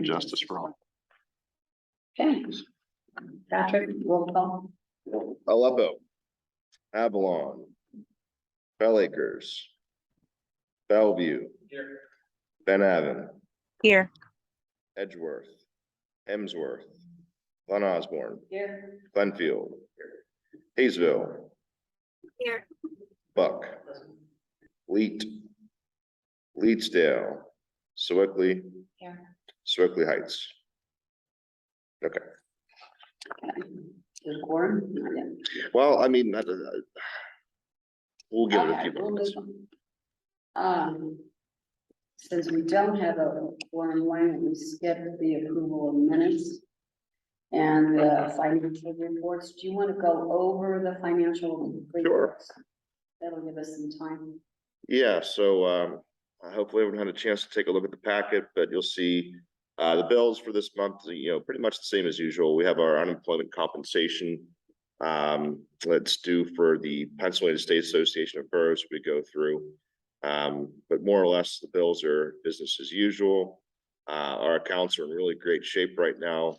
and justice for all. Okay. Patrick, roll call. Aleppo, Avalon, Bell Acres, Bellevue, Ben Avon, Here. Edgeworth, Hemsworth, Glen Osborne, Here. Glenfield, Hayesville, Here. Buck, Leet, Leedsdale, Sewickley, Here. Sewickley Heights. Okay, There's quorum? Not yet. well, I mean, we'll give it a Okay, few we'll moments. move on. Since we don't have a quorum, why don't we skip the approval of minutes and the financial reports? Do you want to go over the financial reports? That'll give us some time. Yeah, so hopefully everyone had a chance to take a look at the packet, but you'll see the bills for this month, pretty much the same as usual. We have our unemployment compensation that's due for the Pennsylvania State Association of Boroughs we go through. But more or less, the bills are business as usual. Our accounts are in really great shape right now.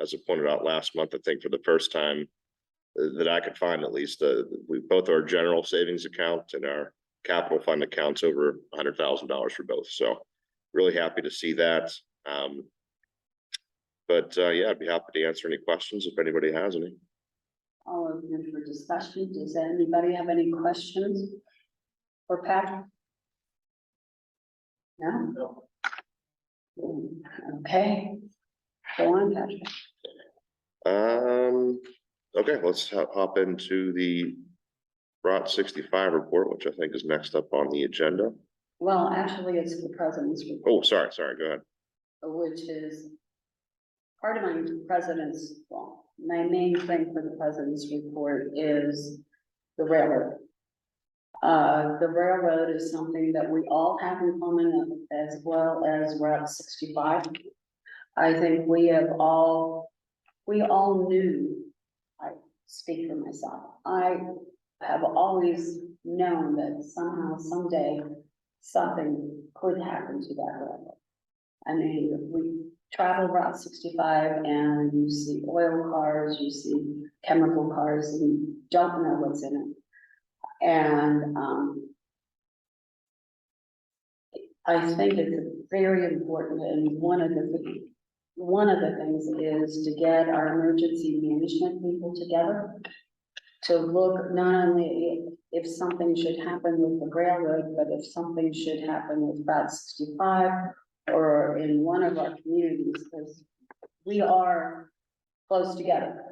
As I pointed out last month, I think for the first time that I could find, at least, we both our general savings account and our capital fund accounts over $100,000 for both. So really happy to see that. Yeah, I'd be happy to answer any questions if anybody has any. All open for discussion. Does anybody have any questions for Patrick? No? Okay. Go on, Patrick. Okay, let's hop into the Route 65 report, which I think is next up on the agenda. Well, actually, it's the president's report. Oh, sorry, go ahead. Which is part of my president's, well, my main thing for the president's report is the railroad. The railroad is something that we all have in common, as well as Route 65. I think we all knew, I speak for myself, I have always known that somehow, someday, something could happen to that railroad. I mean, we travel Route 65 and you see oil cars, you see chemical cars, and you don't know what's in it. And I think it's very important, and one of the things is to get our emergency management people together to look not only if something should happen with the railroad, but if something should happen with Route 65 or in one of our communities, because we are close together.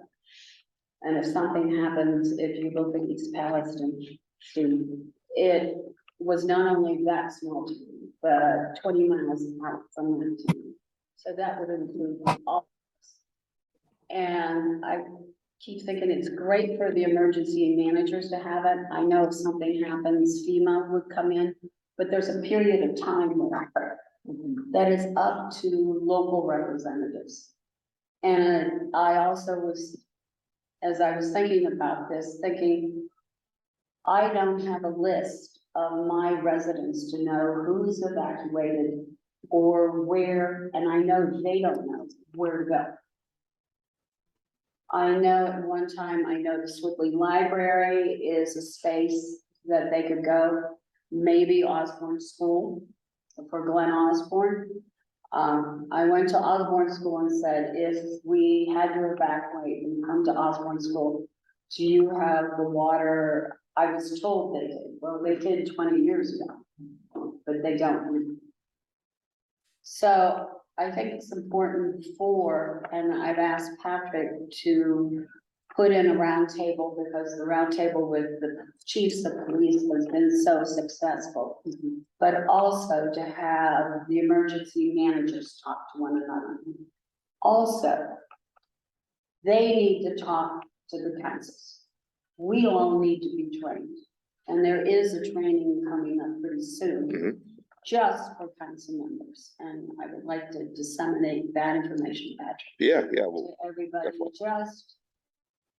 And if something happens, if you look at East Palestine, it was not only that small town, but 20 miles out from that town. So that would include all of us. And I keep thinking it's great for the emergency managers to have it. I know if something happens, FEMA would come in, but there's a period of time that is up to local representatives. And I also was, as I was thinking about this, thinking, I don't have a list of my residents to know who's evacuated or where, and I know they don't know where to go. I know at one time, I know the Sewickley Library is a space that they could go, maybe Osborne School for Glen Osborne. I went to Osborne School and said, if we had to evacuate and come to Osborne School, do you have the water? I was told they did. Well, they did 20 years ago, but they don't. So I think it's important and I've asked Patrick to put in a roundtable, because the roundtable with the chiefs of police has been so successful, but also to have the emergency managers talk to one another. Also, they need to talk to the councils. We all need to be trained, and there is a training coming up pretty soon, just for council members, and I would like to disseminate that information, Patrick. Yeah, To everybody, just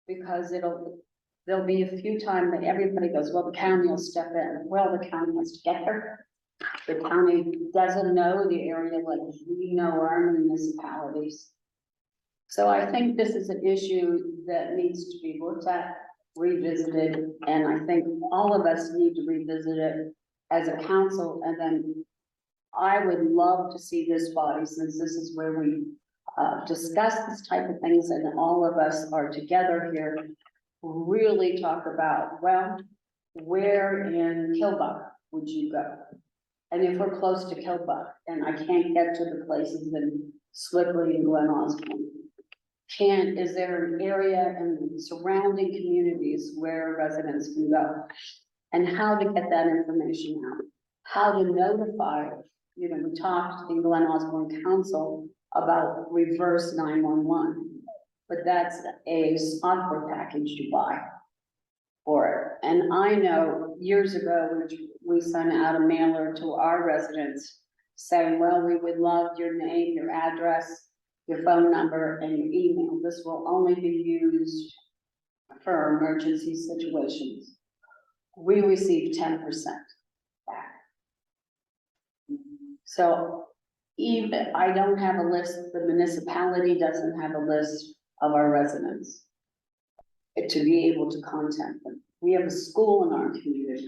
because there'll be a few times that everybody goes, well, the county will step in. Well, the county has to get there. The county doesn't know the area like we know our municipalities. So I think this is an issue that needs to be looked at, revisited, and I think all of us need to revisit it as a council, and then I would love to see this body, since this is where we discuss this type of things, and all of us are together here, really talk about, well, where in Kilbuck would you go? And if we're close to Kilbuck, and I can't get to the places in Slickley and Glen Osborne, is there an area in surrounding communities where residents can go? And how to get that information out, how to notify, we talked in Glen Osborne Council about reverse 911, but that's a software package you buy for it. And I know years ago, we sent out a mailer to our residents saying, well, we would love your name, your address, your phone number, and your email. This will only be used for emergency situations. We received 10% back. So even, I don't have a list, the municipality doesn't have a list of our residents to be able to contact them. We have a school in our community.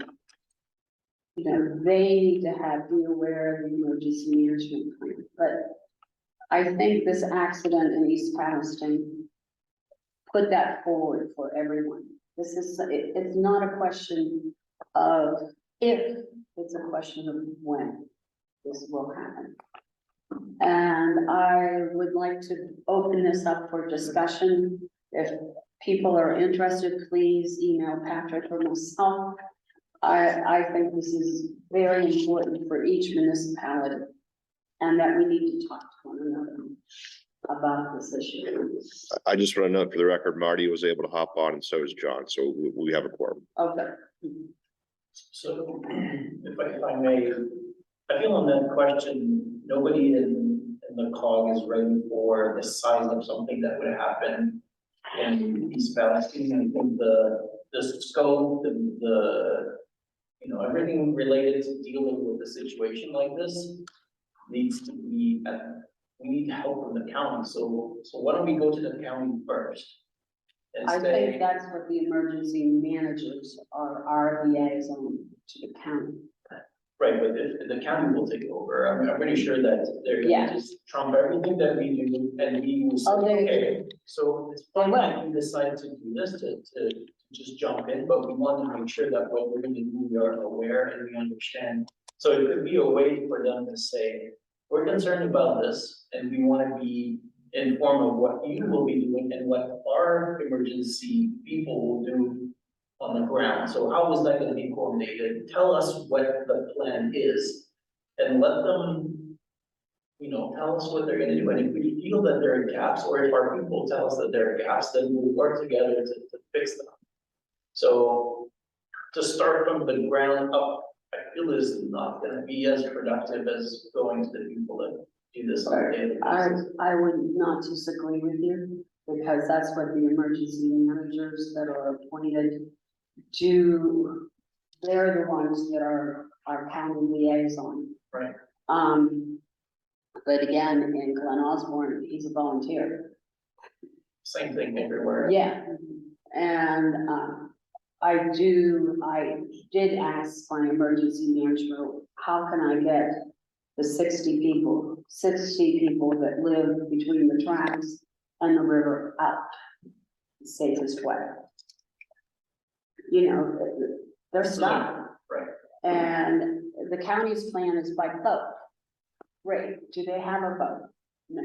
They need to be aware of the emergency management plan. But I think this accident in East Palestine put that forward for everyone. It's not a question of if, it's a question of when this will happen. And I would like to open this up for discussion. If people are interested, please email Patrick or myself. I think this is very important for each municipality, and that we need to talk to one another about this issue. I just want to note for the record, Marty was able to hop on, and so is John, so we have a quorum. Okay. So if I may, I feel on that question, nobody in the COG is ready for the size of something that would happen in East Palestine. I think the scope and everything related to dealing with a situation like this needs to be we need help from the county. So why don't we go to the county first? I think that's what the emergency managers are, our liaison to the county. Right, but if the county will take over, I'm pretty sure that they're Yeah. gonna just trump everything that we do, and we will say, okay, so it's fine that we decide to do this, to just jump in, but we want to make sure that what we're gonna do, we are aware and we understand. So it could be a way for them to say, we're concerned about this, and we wanna be informed of what you will be doing and what our emergency people will do on the ground. So how is that gonna be coordinated? Tell us what the plan is and let them, tell us what they're gonna do. And if we feel that there are gaps, or if our people tell us that there are gaps, then we'll work together to fix them. So to start from the ground up, I feel is not gonna be as productive as going to the people that do this on a daily basis. I would not disagree with you, because that's what the emergency managers that are appointed do. They're the ones that are our county liaison. Right. But again, in Glen Osborne, he's a volunteer. Same thing everywhere. Yeah, and I did ask my emergency manager, how can I get the 60 people that live between the tracks and the river out the safest way? They're stuck. Right. And the county's plan is by boat. Great. Do they have a boat? No.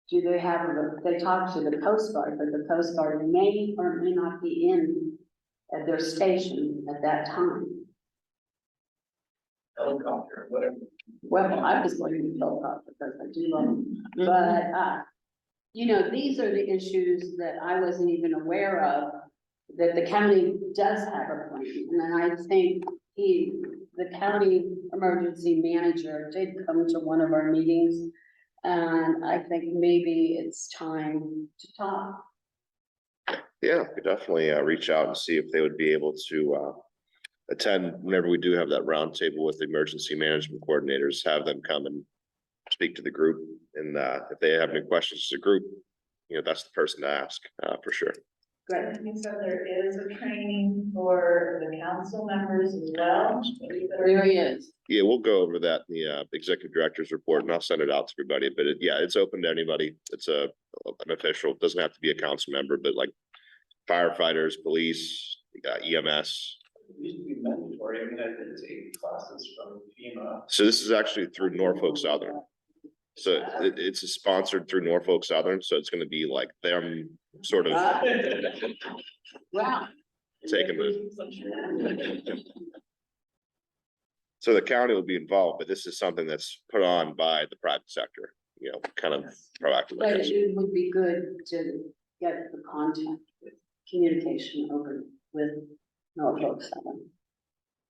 Do they have a boat? They talk to the Coast Guard, but the Coast Guard may or may not be at their station at that time. Helicopter, whatever. Well, I was going to helicopter because I do love them. But, these are the issues that I wasn't even aware of, that the county does have a plan. And I think the county emergency manager did come to one of our meetings. And I think maybe it's time to talk. Yeah, we definitely reach out and see if they would be able to attend whenever we do have that roundtable with the emergency management coordinators, have them come and speak to the group. And if they have any questions as a group, that's the person to ask, for sure. Good. So there is a training for the council members as well. There he is. Yeah, we'll go over that in the executive director's report, and I'll send it out to everybody. But it's open to anybody. It's an official. It doesn't have to be a council member, but like firefighters, police, EMS. It used to be mandatory. I mean, I did take classes from FEMA. So this is actually through Norfolk Southern. So it's sponsored through Norfolk Southern. So it's going to be like them sort of Wow. taking the. So the county will be involved, but this is something that's put on by the private sector, kind of proactively. But it would be good to get the contact, communication over with Norfolk Southern.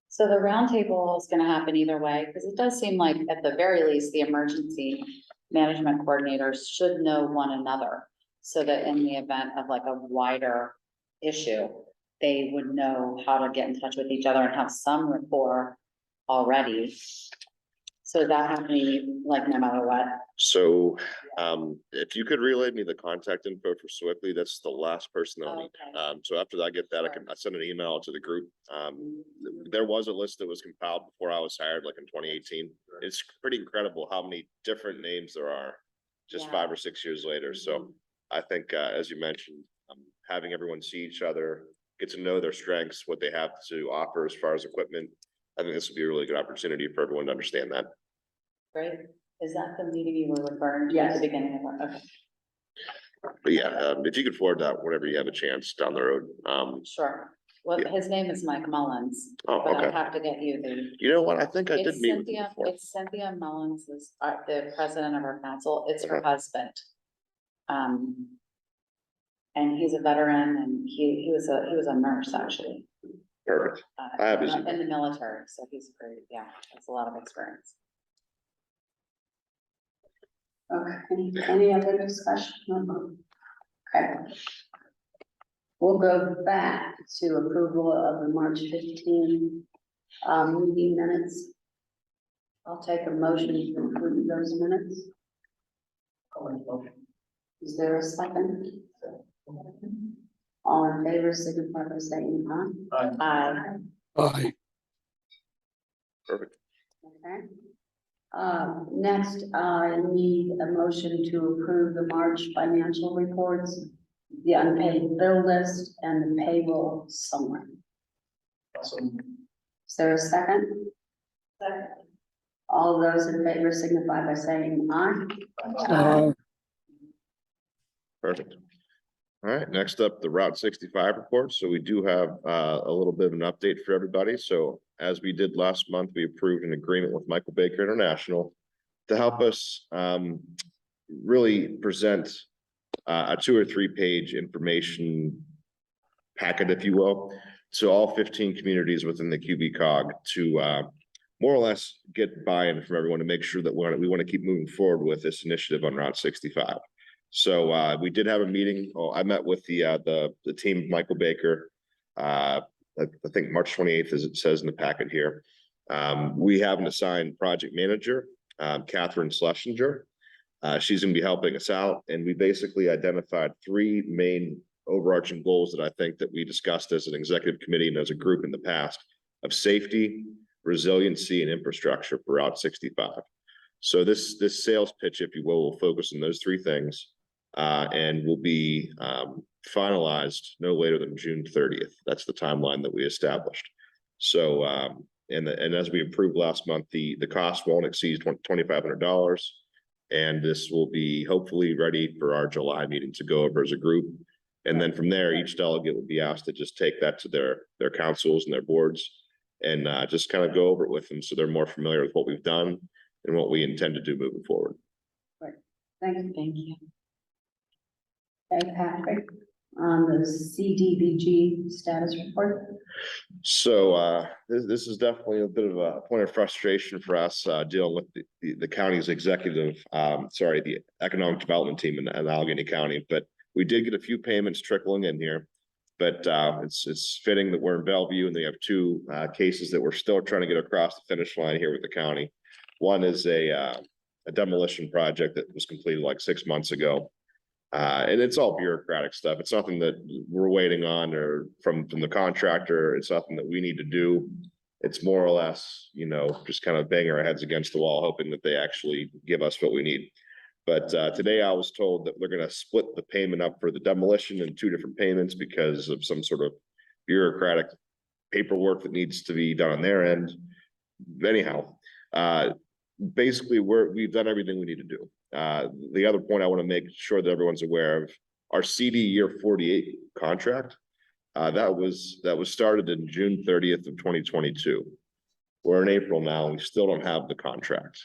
So the roundtable is gonna happen either way, because it does seem like at the very least, the emergency management coordinators should know one another. So that in the event of like a wider issue, they would know how to get in touch with each other and have some rapport already. So is that happening like no matter what? So if you could relay me the contact info for Swiftly, that's the last person I'll need. Okay. So after I get that, I send an email to the group. There was a list that was compiled before I was hired, like in 2018. It's pretty incredible how many different names there are just Yeah. 5 or 6 years later. So I think, as you mentioned, having everyone see each other, get to know their strengths, what they have to offer as far as equipment. I think this would be a really good opportunity for everyone to understand that. Great. Is that the meeting you were referring to at Yes. the beginning of? Okay, But if you could forward that whenever you have a chance down the road. sure. Well, Yeah. his name is Mike Mullins, Oh, but I okay. have to get you the. You know what? I think I did It's meet with you Cynthia, before. it's Cynthia Mullins is the president of our council. It's her Okay. husband. And he's a veteran and he was a nurse actually. Perfect. I have his In the military, so he's great, has a lot of experience. Okay, any other discussion? Okay. We'll go back to approval of the March 15 meeting minutes. I'll take a motion to approve those minutes. Is there a second? All in favor, signify by saying aye. Aye. Perfect. Okay. Next, I need a motion to approve the March financial reports, the unpaid bill list, and the payroll summary. Awesome. Is there a second? Second. All those in favor signify by saying aye. Perfect. All right, next up, the Route 65 report. So we do have a little bit of an update for everybody. So as we did last month, we approved an agreement with Michael Baker International to help us really present a 2 or 3 page information packet, if you will, to all 15 communities within the QVCOG to more or less get buy-in from everyone to make sure that we want to keep moving forward with this initiative on Route 65. So we did have a meeting. I met with the team, Michael Baker, I think March 28th, as it says in the packet here. We have an assigned project manager, Catherine Schlesinger. She's going to be helping us out. And we basically identified 3 main overarching goals that I think that we discussed as an executive committee and as a group in the past of safety, resiliency, and infrastructure for Route 65. So this sales pitch, if you will focus on those 3 things. And will be finalized no later than June 30th. That's the timeline that we established. So, and as we approved last month, the cost won't exceed $2,500. And this will be hopefully ready for our July meeting to go over as a group. And then from there, each delegate would be asked to just take that to their councils and their boards and just kind of go over it with them so they're more familiar with what we've done and what we intend to do moving forward. Thank you. Thank you. Okay, Patrick, on the CDBG status report. So this is definitely a bit of a point of frustration for us dealing with the county's executive, the economic development team in Allegheny County. But we did get a few payments trickling in here. But it's fitting that we're in Bellevue and they have two cases that we're still trying to get across the finish line here with the county. One is a demolition project that was completed like 6 months ago. And it's all bureaucratic stuff. It's nothing that we're waiting on or from the contractor. It's nothing that we need to do. It's more or less, you know, just kind of banging our heads against the wall, hoping that they actually give us what we need. But today I was told that they're going to split the payment up for the demolition in 2 different payments because of some sort of bureaucratic paperwork that needs to be done on their end. Anyhow, basically we've done everything we need to do. The other point I want to make sure that everyone's aware of, our CD year 48 contract, that was started in June 30th of 2022. We're in April now, and we still don't have the contract.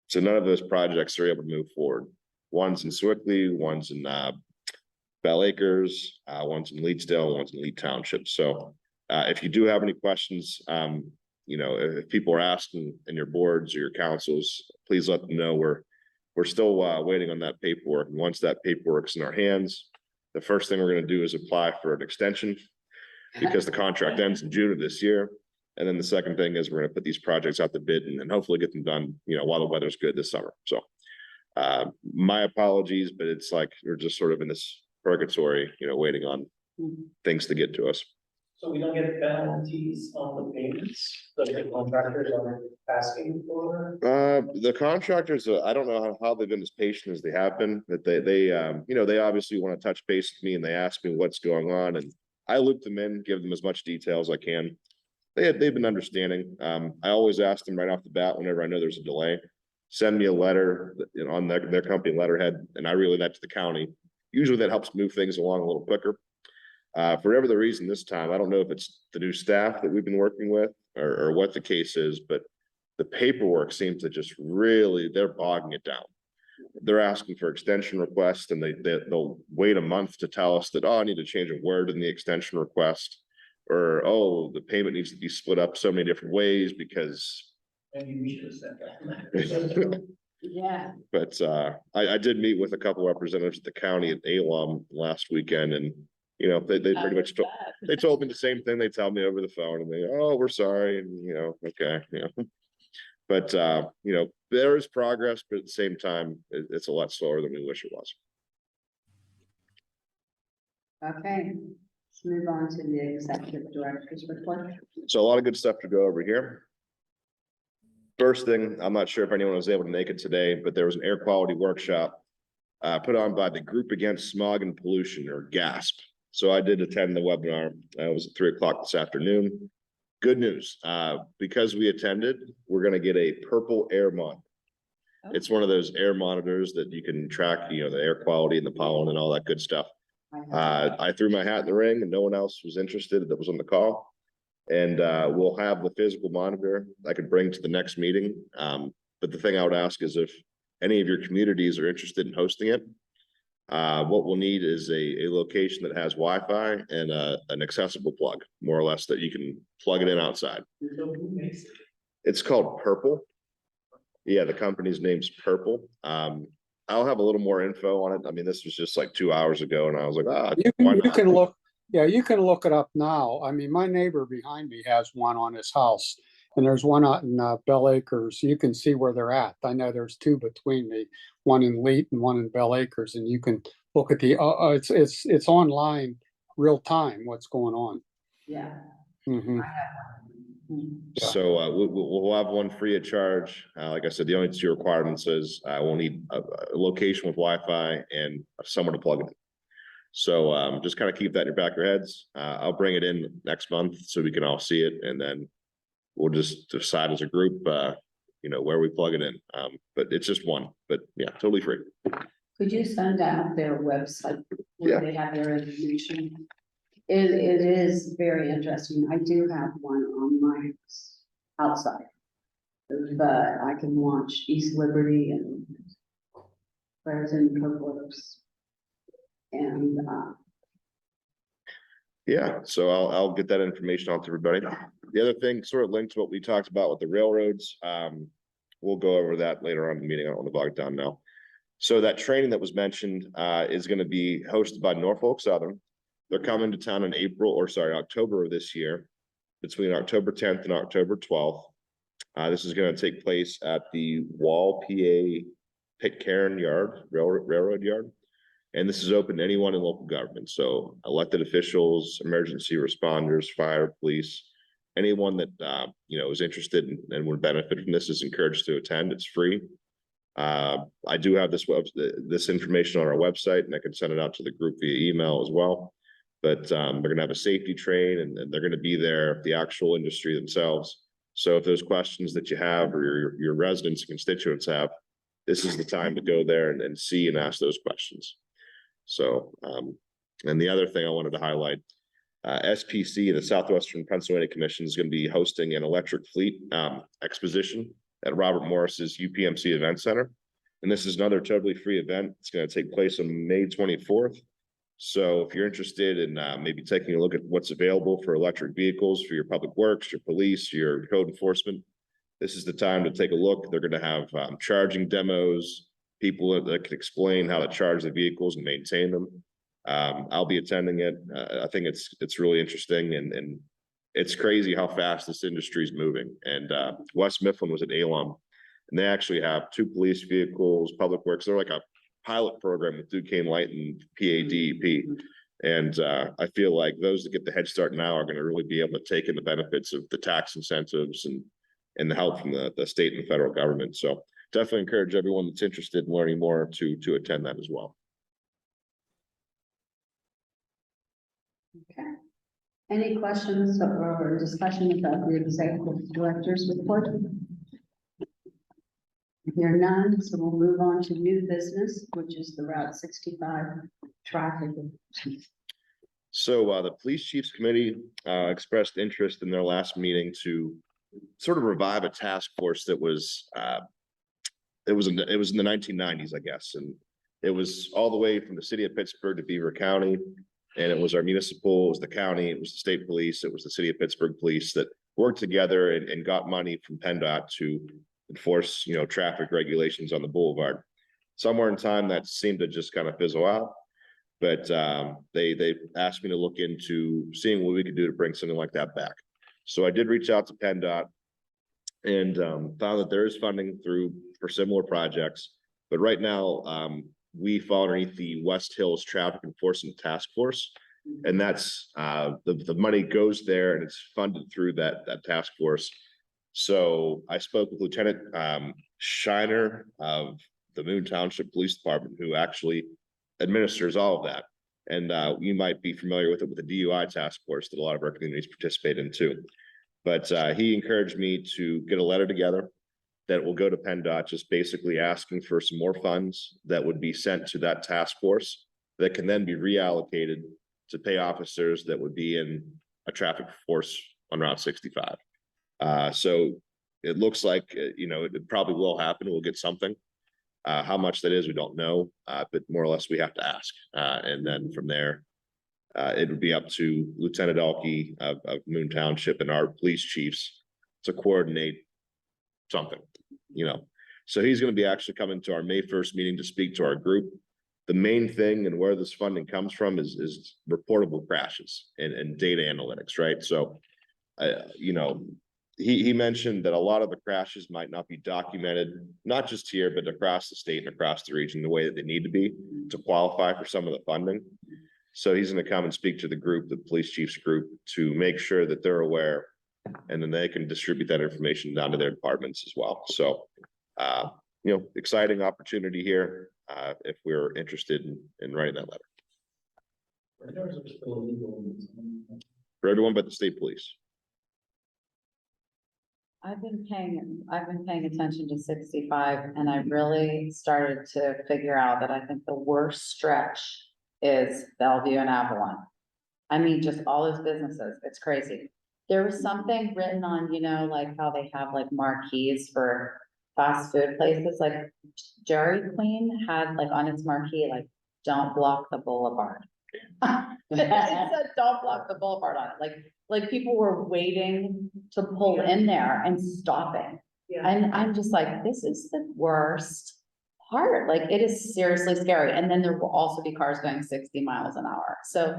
So none of those projects are able to move forward. One's in Swickley, one's in Bell Acres, one's in Leedsdale, one's in Lee Township. So if you do have any questions, you know, if people are asking in your boards or your councils, please let them know we're still waiting on that paperwork. And once that paperwork's in our hands, the first thing we're going to do is apply for an extension because the contract ends in June of this year. And then the second thing is we're going to put these projects out to bid and hopefully get them done, you know, while the weather's good this summer. So my apologies, but it's like we're just sort of in this purgatory, you know, waiting on things to get to us. So we don't get penalties on the payments that the contractors are asking for? The contractors, I don't know how they've been as patient as they have been, but they you know, they obviously want to touch base with me and they ask me what's going on and I loop them in, give them as much detail as I can. They've been understanding. I always ask them right off the bat whenever I know there's a delay, send me a letter, you know, on their company letterhead, and I relay that to the county. Usually that helps move things along a little quicker. For whatever the reason this time, I don't know if it's the new staff that we've been working with or what the case is, but the paperwork seems to just really, they're bogging it down. They're asking for extension requests and they'll wait a month to tell us that, oh, I need to change a word in the extension request. Or, oh, the payment needs to be split up so many different ways because. Maybe we should have said that. Yeah. But I did meet with a couple of representatives at the county at ALUM last weekend and, you know, they pretty much they told me the same thing they tell me over the phone and they, oh, we're sorry. And, you know, okay, you know, but, you know, there is progress, but at the same time, it's a lot slower than we wish it was. Okay, let's move on to the executive director's report. So a lot of good stuff to go over here. First thing, I'm not sure if anyone was able to make it today, but there was an air quality workshop put on by the Group Against Smog and Pollution, or GASP. So I did attend the webinar. It was at 3 o'clock this afternoon. Good news, because we attended, we're going to get a purple air monitor. Oh. It's one of those air monitors that you can track, you know, the air quality and the pollen and all that good stuff. I threw my hat in the ring and no one else was interested that was on the call. And we'll have the physical monitor I could bring to the next meeting. But the thing I would ask is if any of your communities are interested in hosting it, what we'll need is a location that has Wi-Fi and an accessible plug, more or less, that you can plug it in outside. It's called Purple. Yeah, the company's name's Purple. I'll have a little more info on it. I mean, this was just like 2 hours ago and I was like, you can look, yeah, you can look it up now. I mean, my neighbor behind me has one on his house and there's one out in Bell Acres. You can see where they're at. I know there's 2 between me, one in Leet and one in Bell Acres, and you can look at the, it's online real time, what's going on. Yeah. Mhm. Yeah. So we'll have one free of charge. Like I said, the only 2 requirements is we'll need a location with Wi-Fi and someone to plug it in. So just kind of keep that in your back of your heads. I'll bring it in next month so we can all see it, and then we'll just decide as a group, you know, where we plug it in. But it's just one. But yeah, totally free. Could you send out their website where Yeah. they have their information? It is very interesting. I do have one on my outside. But I can watch East Liberty and Clareton, Cookworks. And Yeah, so I'll get that information out to everybody. The other thing sort of linked to what we talked about with the railroads. We'll go over that later on in the meeting. I don't want to bog it down now. So that training that was mentioned is going to be hosted by Norfolk Southern. They're coming to town in October of this year, between October 10th and October 12th. This is going to take place at the Wall, PA Pitcairn Yard, Railroad Yard. And this is open to anyone in local government. So elected officials, emergency responders, fire, police, anyone that, is interested and would benefit from this is encouraged to attend. It's free. I do have this information on our website, and I can send it out to the group via email as well. But they're going to have a safety train, and they're going to be there, the actual industry themselves. So if there's questions that you have or your residents and constituents have, this is the time to go there and see and ask those questions. So, and the other thing I wanted to highlight, SPC, the Southwestern Pennsylvania Commission, is going to be hosting an electric fleet exposition at Robert Morris's UPMC Event Center. And this is another totally free event. It's going to take place on May 24th. So if you're interested in maybe taking a look at what's available for electric vehicles for your public works, your police, your code enforcement, this is the time to take a look. They're going to have charging demos, people that can explain how to charge the vehicles and maintain them. I'll be attending it. I think it's really interesting, and it's crazy how fast this industry is moving. And West Mifflin was at Alum, and they actually have 2 police vehicles, public works. They're like a pilot program with Duquesne Light and PADEP. And I feel like those that get the head start now are going to really be able to take in the benefits of the tax incentives and the help from the state and federal government. So definitely encourage everyone that's interested in learning more to attend that as well. Okay. Any questions or discussion about the executive director's report? Here none, so we'll move on to new business, which is the Route 65 traffic. So the police chiefs committee expressed interest in their last meeting to sort of revive a task force that was it was in the 1990s, I guess, and it was all the way from the city of Pittsburgh to Beaver County, and it was our municipal, it was the county, it was the state police, it was the city of Pittsburgh police that worked together and got money from PennDOT to enforce, traffic regulations on the boulevard. Somewhere in time that seemed to just kind of fizzle out, but they asked me to look into seeing what we could do to bring something like that back. So I did reach out to PennDOT and found that there is funding for similar projects, but right now we fall underneath the West Hills Traffic Enforcement Task Force, and that's the money goes there and it's funded through that task force. So I spoke with Lieutenant Shiner of the Moon Township Police Department, who actually administers all of that. And you might be familiar with it with the DUI task force that a lot of our communities participate in too. But he encouraged me to get a letter together that will go to PennDOT, just basically asking for some more funds that would be sent to that task force that can then be reallocated to pay officers that would be in a traffic force on Route 65. So it looks like, it probably will happen. We'll get something. How much that is, we don't know, but more or less we have to ask. And then from there, it would be up to Lieutenant Alkey of Moon Township and our police chiefs to coordinate something, So he's going to be actually coming to our May 1st meeting to speak to our group. The main thing and where this funding comes from is reportable crashes and data analytics, right? So, he mentioned that a lot of the crashes might not be documented, not just here, but across the state and across the region, the way that they need to be to qualify for some of the funding. So he's going to come and speak to the group, the police chiefs group, to make sure that they're aware, and then they can distribute that information down to their departments as well. So, exciting opportunity here if we're interested in writing that letter. For everyone but the state police. I've been paying attention to 65, and I really started to figure out that I think the worst stretch is Bellevue and Avalon. I mean, just all those businesses, it's crazy. There was something written on, like how they have like marquees for fast food places, like Dairy Queen had like on its marquee, like, don't block the boulevard. It said, don't block the boulevard on it, like people were waiting to pull in there and stopping. Yeah. And I'm just like, this is the worst part, like, it is seriously scary. And then there will also be cars going 60 miles an hour. So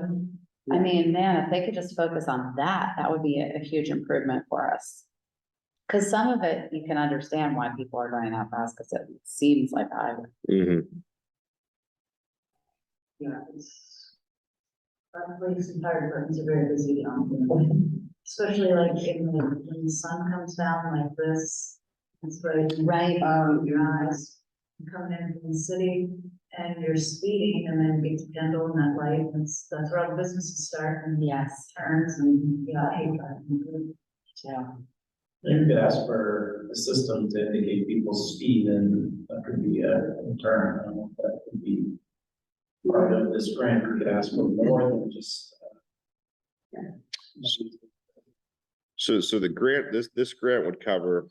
I mean, man, if they could just focus on that, that would be a huge improvement for us. Cause some of it, you can understand why people are going that fast, cause it seems like I, Yeah, it's. Our police and fire departments are very busy especially like when the sun comes down like this. It's right. Your eyes coming in from the city and you're speeding and then get to Kendall and that light, that's where all the businesses start and yes, turns and, yeah, I hate that. yeah. You could ask for a system to indicate people's speed, and that could be a term. I don't know if that could be part of this grant. We could ask for more than just. So the grant, this grant would cover,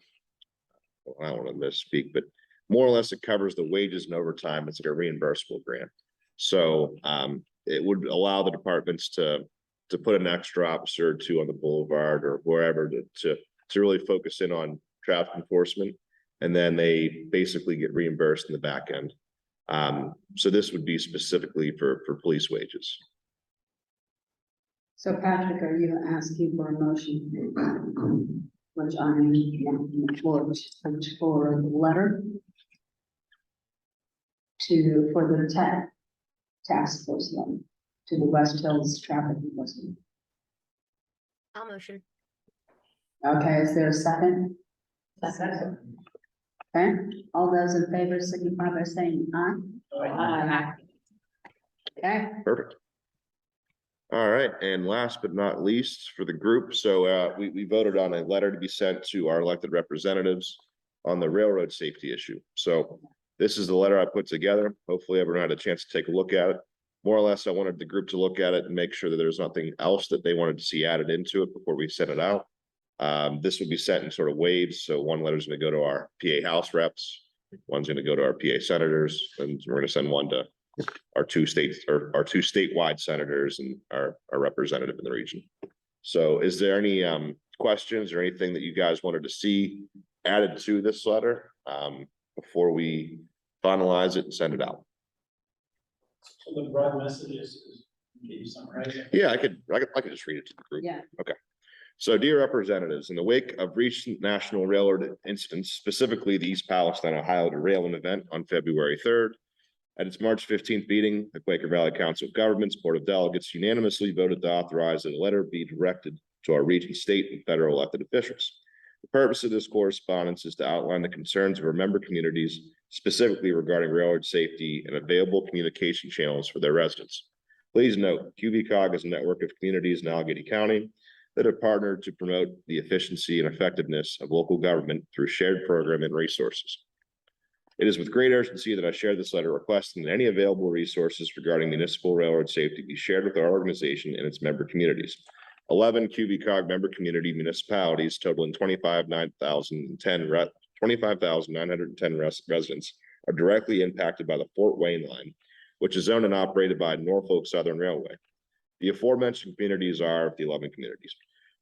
well, I don't want to misspeak, but more or less it covers the wages and overtime. It's like a reimbursable grant. So it would allow the departments to put an extra officer or two on the boulevard or wherever to really focus in on traffic enforcement. And then they basically get reimbursed in the back end. So this would be specifically for police wages. So Patrick, are you asking for a motion? Which I am for a letter for the task force loan to the West Hills Traffic Enforcement. I'll motion. Okay, is there a second? Second. Okay, all those in favor signify by saying aye. Aye. Okay, Perfect. All right, and last but not least for the group, so we voted on a letter to be sent to our elected representatives on the railroad safety issue. So this is the letter I put together. Hopefully everyone had a chance to take a look at it. More or less, I wanted the group to look at it and make sure that there's nothing else that they wanted to see added into it before we sent it out. This would be sent in sort of waves. So one letter is going to go to our PA House reps, one's going to go to our PA senators, and we're going to send one to our two statewide senators and our representative in the region. So is there any questions or anything that you guys wanted to see added to this letter before we finalize it and send it out? So the broad message is can you summarize it? Yeah, I could just read it to the group. yeah. Okay. So dear representatives, in the wake of recent national railroad incidents, specifically the East Palestine, Ohio derailment event on February 3rd, at its March 15th meeting, the Quaker Valley Council of Governments Board of Delegates unanimously voted to authorize that a letter be directed to our region, state, and federal elected officials. The purpose of this correspondence is to outline the concerns of our member communities, specifically regarding railroad safety and available communication channels for their residents. Please note, QVCOG is a network of communities in Allegheny County that have partnered to promote the efficiency and effectiveness of local government through shared program and resources. It is with great urgency that I share this letter requesting that any available resources regarding municipal railroad safety be shared with our organization and its member communities. 11 QVCOG member community municipalities totaling 25,910 residents are directly impacted by the Fort Wayne line, which is owned and operated by Norfolk Southern Railway. The aforementioned communities are the 11 communities.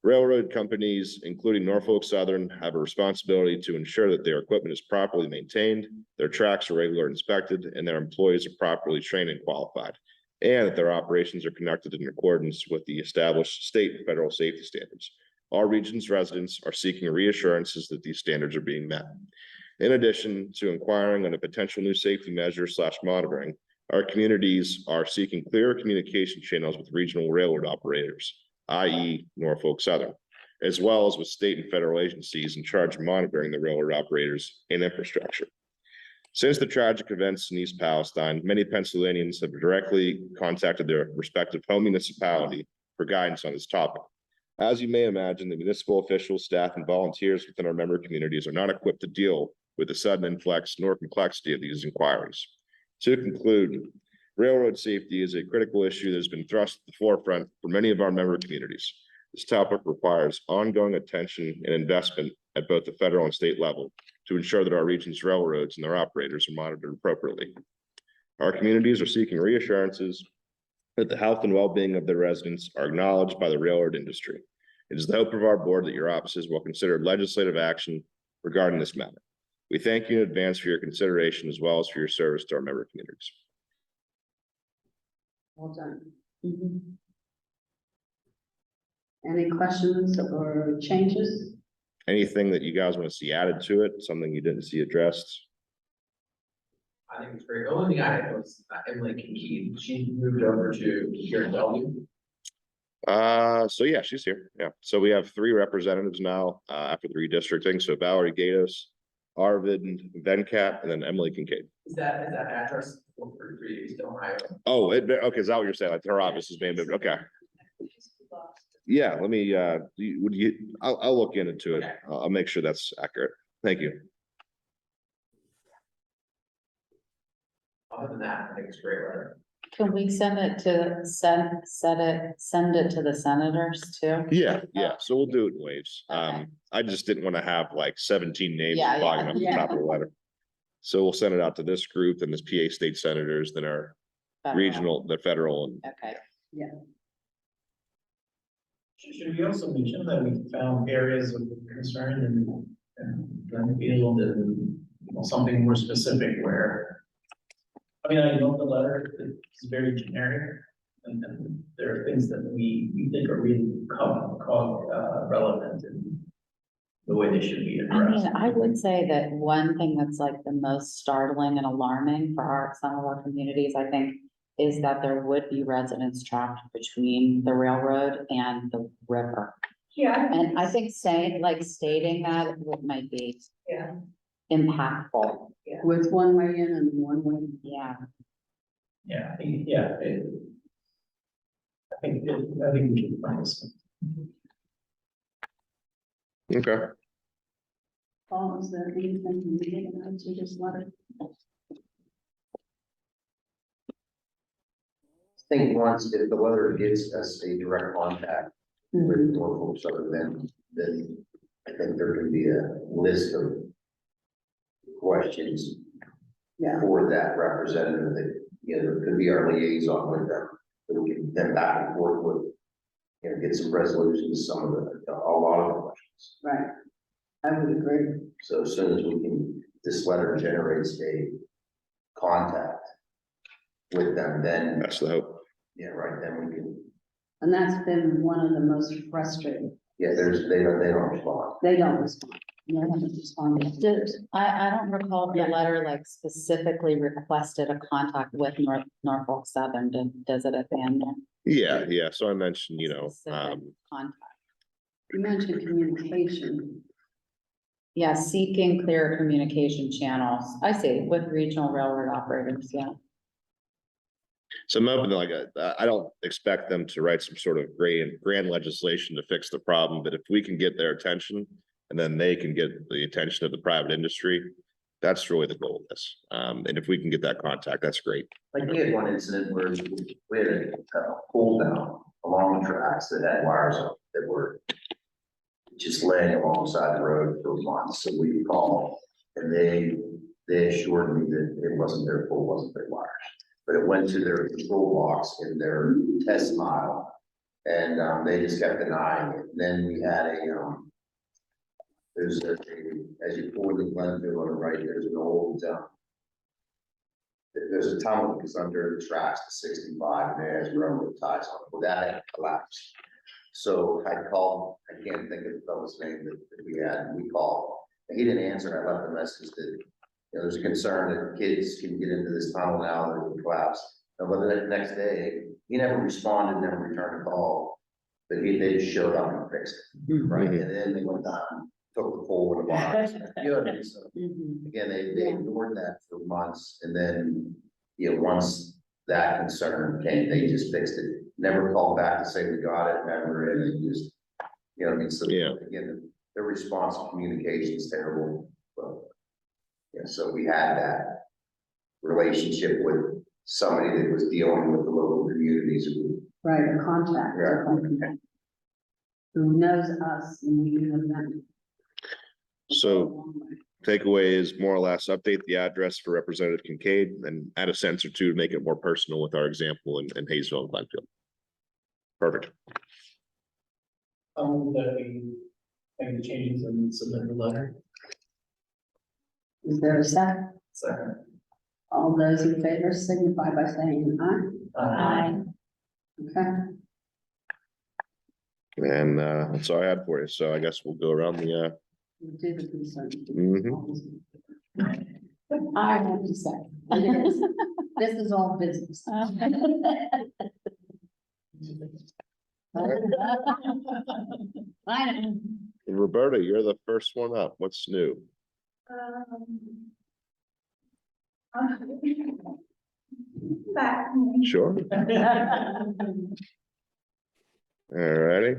Railroad companies, including Norfolk Southern, have a responsibility to ensure that their equipment is properly maintained, their tracks are regularly inspected, and their employees are properly trained and qualified, and that their operations are conducted in accordance with the established state and federal safety standards. Our region's residents are seeking reassurances that these standards are being met. In addition to inquiring on a potential new safety measure / monitoring, our communities are seeking clearer communication channels with regional railroad operators, i.e. Norfolk Southern, as well as with state and federal agencies in charge of monitoring the railroad operators and infrastructure. Since the tragic events in East Palestine, many Pennsylvanians have directly contacted their respective home municipality for guidance on this topic. As you may imagine, the municipal officials, staff, and volunteers within our member communities are not equipped to deal with the sudden influx nor complexity of these inquiries. To conclude, railroad safety is a critical issue that has been thrust at the forefront for many of our member communities. This topic requires ongoing attention and investment at both the federal and state level to ensure that our region's railroads and their operators are monitored appropriately. Our communities are seeking reassurances that the health and well-being of their residents are acknowledged by the railroad industry. It is the hope of our board that your offices will consider legislative action regarding this matter. We thank you in advance for your consideration as well as for your service to our member communities. Well done. Any questions or changes? Anything that you guys want to see added to it, something you didn't see addressed? I think it's great. The only thing I had was Emily Kincaid, she moved over to here in Bellevue. So yeah, she's here. Yeah. So we have 3 representatives now, after the redistricting. So Valerie Gatos, Arvid Venkat, and then Emily Kincaid. Is that address 433 East Ohio? Oh, okay. Is that what you're saying? Like her office is being moved? Okay. Yeah, let me, I'll look into it. Okay. I'll make sure that's accurate. Thank you. Other than that, I think it's a great letter. Can we send it to, send it to the senators too? Yeah, so we'll do it in waves. Okay. I just didn't want to have like 17 names Yeah, fogging up the yeah. top of the letter. So we'll send it out to this group and this PA state senators, then our Federal. regional, the federal, and Okay, Should we also mention that we found areas of concern and Glenfield and something more specific where, I mean, I know the letter is very generic, and there are things that we think are really relevant and the way they should be I mean, addressed. I would say that one thing that's like the most startling and alarming for some of our communities, I think, is that there would be residents trapped between the railroad and the river. Yeah. And I think stating that might be Yeah. impactful. With one way in and one way. Yeah. Yeah, I think we should find this. okay. Paul, is there anything you need to add to this letter? I think once, if the letter gives us a direct contact with Norfolk Southern, then I think there can be a list of questions Yeah, for that representative that, you know, could be our liaison with them. That we can then back and forth with, you know, get some resolutions, to some of a lot of the questions. right. I would agree. So as soon as we can, this letter generates a contact with them, then, That's the hope. yeah, right, then we can, And that's been one of the most frustrating. yeah, they don't respond. They don't respond. They haven't responded. I don't recall if the letter like specifically requested a contact with Norfolk Southern, does it at the end there? Yeah. So I mentioned, Specific contact. You mentioned communication. Yeah, seeking clear communication channels. I see, with regional railroad operators, yeah. So I'm open to I don't expect them to write some sort of grand legislation to fix the problem, but if we can get their attention and then they can get the attention of the private industry, that's really the goal of this. And if we can get that contact, that's great. Like we had one incident where we had a pole down along the tracks that had wires up that were just laying alongside the road for months. So we called and they assured me that it wasn't their pole, wasn't their wires. But it went to their control box in their test mile and they just kept denying it. Then we had as you pull the Glenfield on the right, there's an old, there's a tunnel that goes under the tracks to 65 and there's railroad ties on it. Well, that had collapsed. So I called, I can't think of the fellow's name that we had, and we called. And he didn't answer. I left a message that, there's a concern that kids can get into this tunnel now that it will collapse. And but the next day, he never responded, never returned a call. But they just showed up and fixed it. Right. And then they went down, took the pole with the bars. You know what I mean? So again, they ignored that for months. And then, once that concern came, they just fixed it. Never called back to say we got it, never, and they just, so again, the response to communication is terrible. But so we had that relationship with somebody that was dealing with the local communities. Right, a contact. Yeah. Who knows us and we know them. So takeaway is more or less update the address for Representative Kincaid and add a sentence or two to make it more personal with our example in Hayesville and Glenfield. Perfect. That we make the changes and submit the letter. Is there a second? Second. All those in favor signify by saying aye. Okay. And that's all I had for you. So I guess we'll go around the We do the concern. I have to say. It is. This is all business. I know. Roberta, you're the first one up. What's new? Back. Sure. All righty.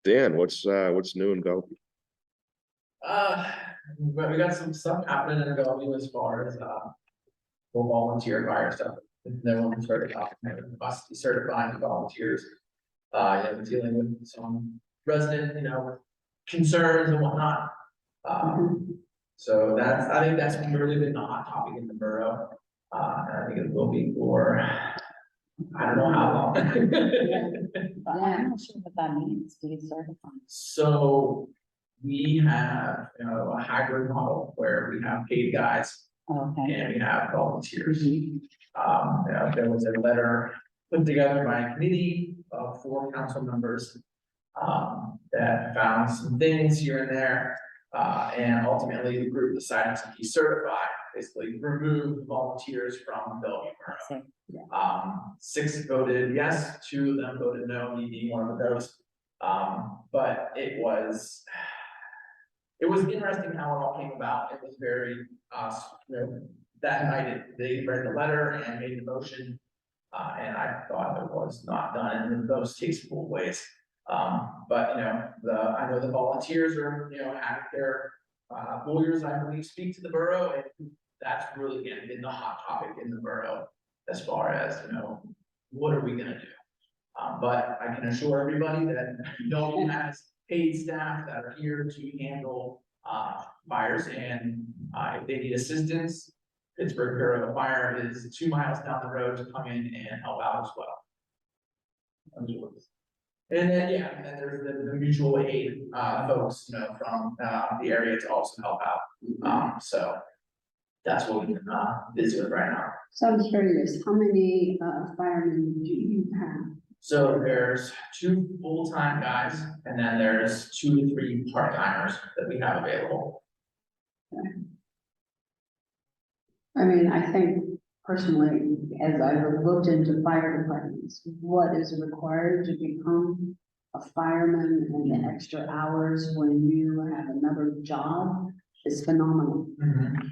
Dan, what's new in Bellevue? But we got some stuff happening in Bellevue as far as, for volunteer fire stuff. No one started us certifying volunteers. Dealing with some resident, concerns and whatnot. So I think that's really been the hot topic in the borough. And I think it will be for, I don't know how long. But I'm not sure what that means, to get certified. So we have, a hybrid model where we have paid guys Okay. and we have volunteers. There was a letter put together by a committee of 4 council members that found some things here and there. And ultimately the group decided to decertify, basically remove volunteers from Bellevue Borough. 6 voted yes, 2 of them voted no, me being one of those. But it was interesting how it all came about. It was very, that night they read the letter and made the motion. And I thought it was not done in those tasteful ways. But I know the volunteers are, having their lawyers, I believe, speak to the borough, and that's really been the hot topic in the borough as far as, what are we gonna do? But I can assure everybody that Bellevue has paid staff that are here to handle fires, and if they need assistance, Pittsburgh Bureau of Fire is 2 miles down the road to come in and help out as well. And then, and then there's the mutual aid folks, from the area to also help out. So that's what we're busy with right now. So I'm curious, how many firemen do you have? So there's 2 full-time guys, and then there's 2 to 3 part-timers that we have available. I mean, I think personally, as I've looked into fire departments, what is required to become a fireman and the extra hours when you have another job is phenomenal.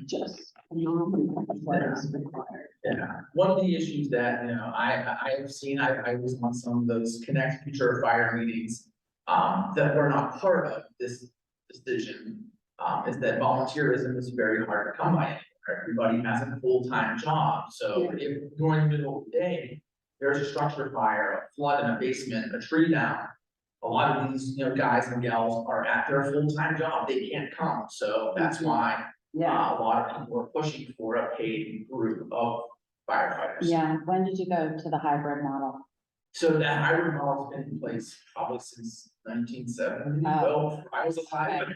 Just phenomenal what is required. Yeah, one of the issues that, I have seen, I was on some of those Connect Future Fire meetings, that were not part of this decision, is that volunteerism is very hard to come by. Everybody has a full-time job, so if during the middle of the day, there's a structure fire, a flood in a basement, a tree down. A lot of these, guys and gals are at their full-time job, they can't come, so that's why a lot of people are pushing for a paid group of firefighters. Yeah, when did you go to the hybrid model? So that hybrid model's been in place probably since 1970. Well, I was alive.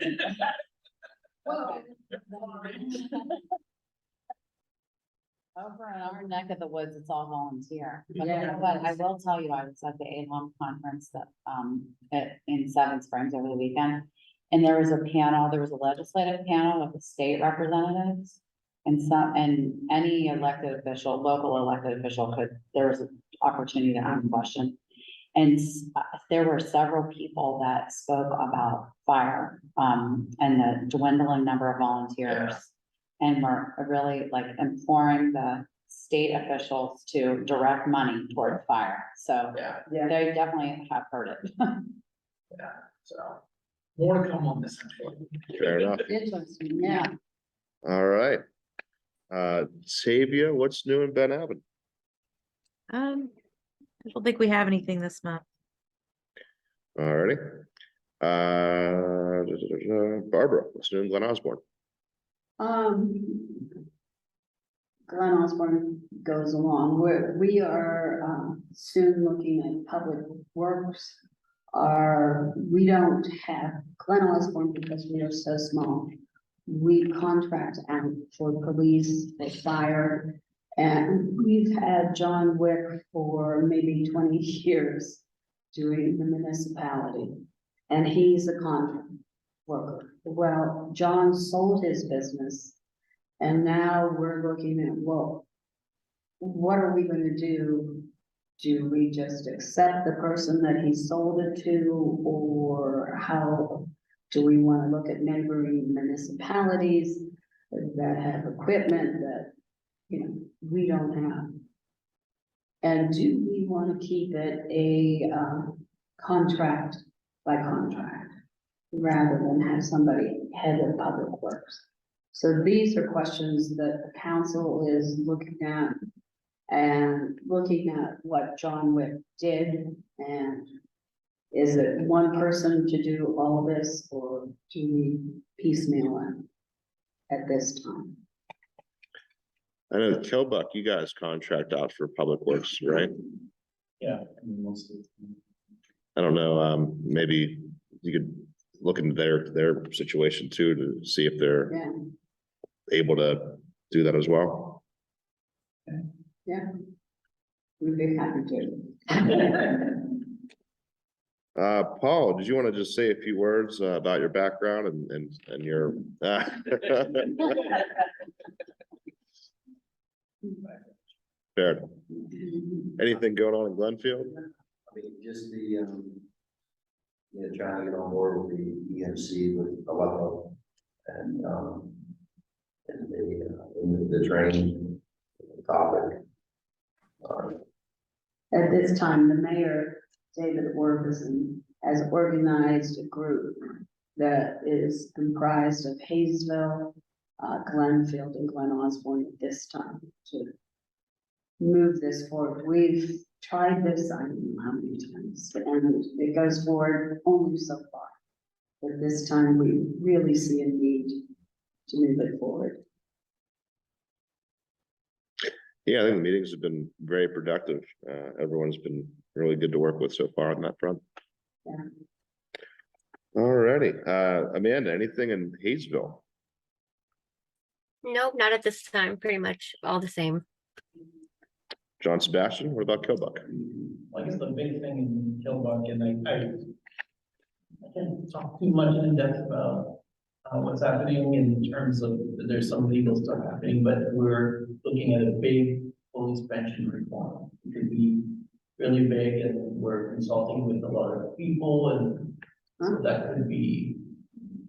Over in our neck of the woods, it's all volunteer. But Yeah. but I will tell you, I was at the AHOM conference that, in Seven Springs over the weekend. And there was a legislative panel with the state representatives. And any elected official, local elected official there was an opportunity to ask a question. And there were several people that spoke about fire, and the dwindling number of volunteers. And we're really imploring the state officials to direct money toward fire. So they definitely have heard it. So more to come on this. Fair enough. Interesting, yeah. All right. Tavia, what's new in Ben Abbott? I don't think we have anything this month. All righty. Barbara, what's new in Glen Osborne? Glen Osborne goes along. We are soon looking at public works. We don't have Glen Osborne because we are so small. We contract out for police, for fire, and we've had John Wick for maybe 20 years. doing the municipality, and he's a contract worker. Well, John sold his business, and now we're looking at, well, what are we gonna do? Do we just accept the person that he sold it to, or how do we wanna look at neighboring municipalities that have equipment that, you know, we don't have? And do we wanna keep it a, contract by contract, rather than have somebody head of public works? So these are questions that the council is looking at, and looking at what John Wick did, and is it one person to do all this, or do we piecemeal it at this time? I know the Killbuck, you guys contract out for public works, right? Yeah. I mean, most of the time. I don't know, maybe you could look into their situation too, to see if they're Yeah, able to do that as well. yeah. We'd be happy to. Paul, did you want to just say a few words about your background and your? Fair. Anything going on in Glenfield? I mean, just the, trying to get on board with the EMC with Aleppo and the training topic. At this time, the mayor, David Orbison, has organized a group that is comprised of Hayesville, Glenfield, and Glen Osborne at this time to move this forward. We've tried this, I don't know how many times, and it goes forward only so far. But this time, we really see a need to move it forward. Yeah, I think the meetings have been very productive. Everyone's been really good to work with so far on that front. Yeah. All righty, Amanda, anything in Hayesville? Nope, not at this time, pretty much all the same. John Sebastian, what about Killbuck? I guess the big thing in Killbuck, and I can't talk too much in depth about what's happening in terms of, there's some legal stuff happening, but we're looking at a big police pension reform. It could be really big, and we're consulting with a lot of people, and so that could be,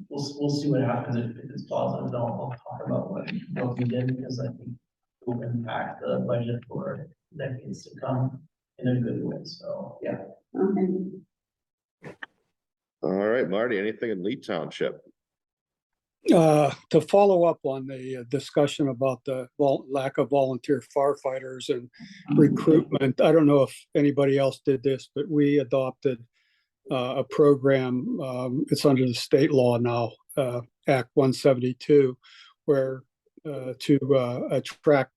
we'll see what happens. If it's positive, I'll talk about what we did, because I think it will impact the budget for decades to come in a good way, so, yeah. Okay. All right, Marty, anything in Lee Township? To follow up on the discussion about the lack of volunteer firefighters and recruitment, I don't know if anybody else did this, but we adopted a program, it's under the state law now, Act 172, where to attract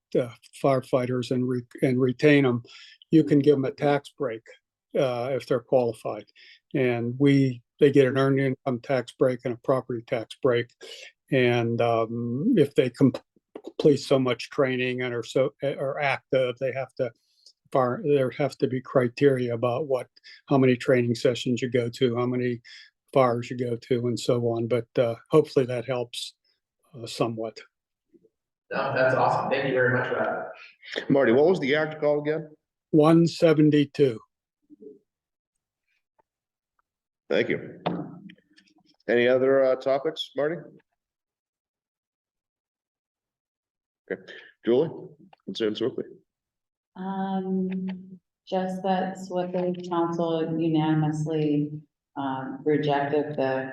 firefighters and retain them, you can give them a tax break if they're qualified. And they get an earned income tax break and a property tax break. And if they complete so much training and are active, there have to be criteria about how many training sessions you go to, how many fires you go to, and so on. But hopefully that helps somewhat. No, that's awesome. Thank you very much for that. Marty, what was the act called again? 172. Thank you. Any other topics, Marty? Okay, Julie, concerns quickly. Just that Swiftly Council unanimously rejected the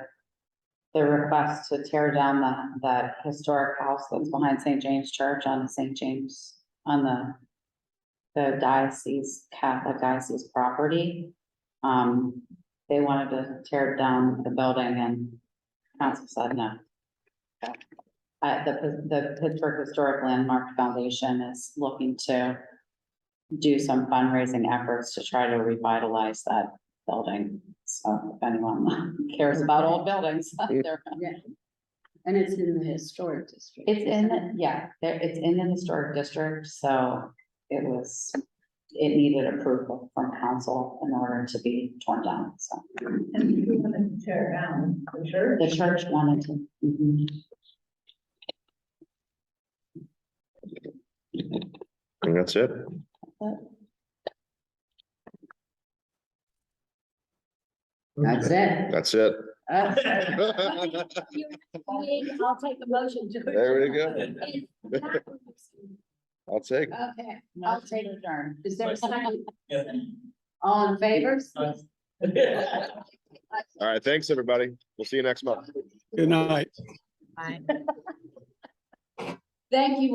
request to tear down that historic house that's behind St. James Church on St. James, on the diocese, Catholic diocese property. They wanted to tear down the building, and council said no. The Pittsburgh Historic Landmark Foundation is looking to do some fundraising efforts to try to revitalize that building. So if anyone cares about old buildings, they're. Yeah. And it's in the historic district. It's in the historic district, so it it needed approval from council in order to be torn down, so. And who wanted to tear it down, the church? The church wanted to. Mhm. And that's it. That's it. That's it. I'll take the motion to. There we go. I'll take. Okay, I'll take a turn. is there a second? Yeah. All in favor? All right, thanks, everybody. We'll see you next month. Good night. Bye. Thank you.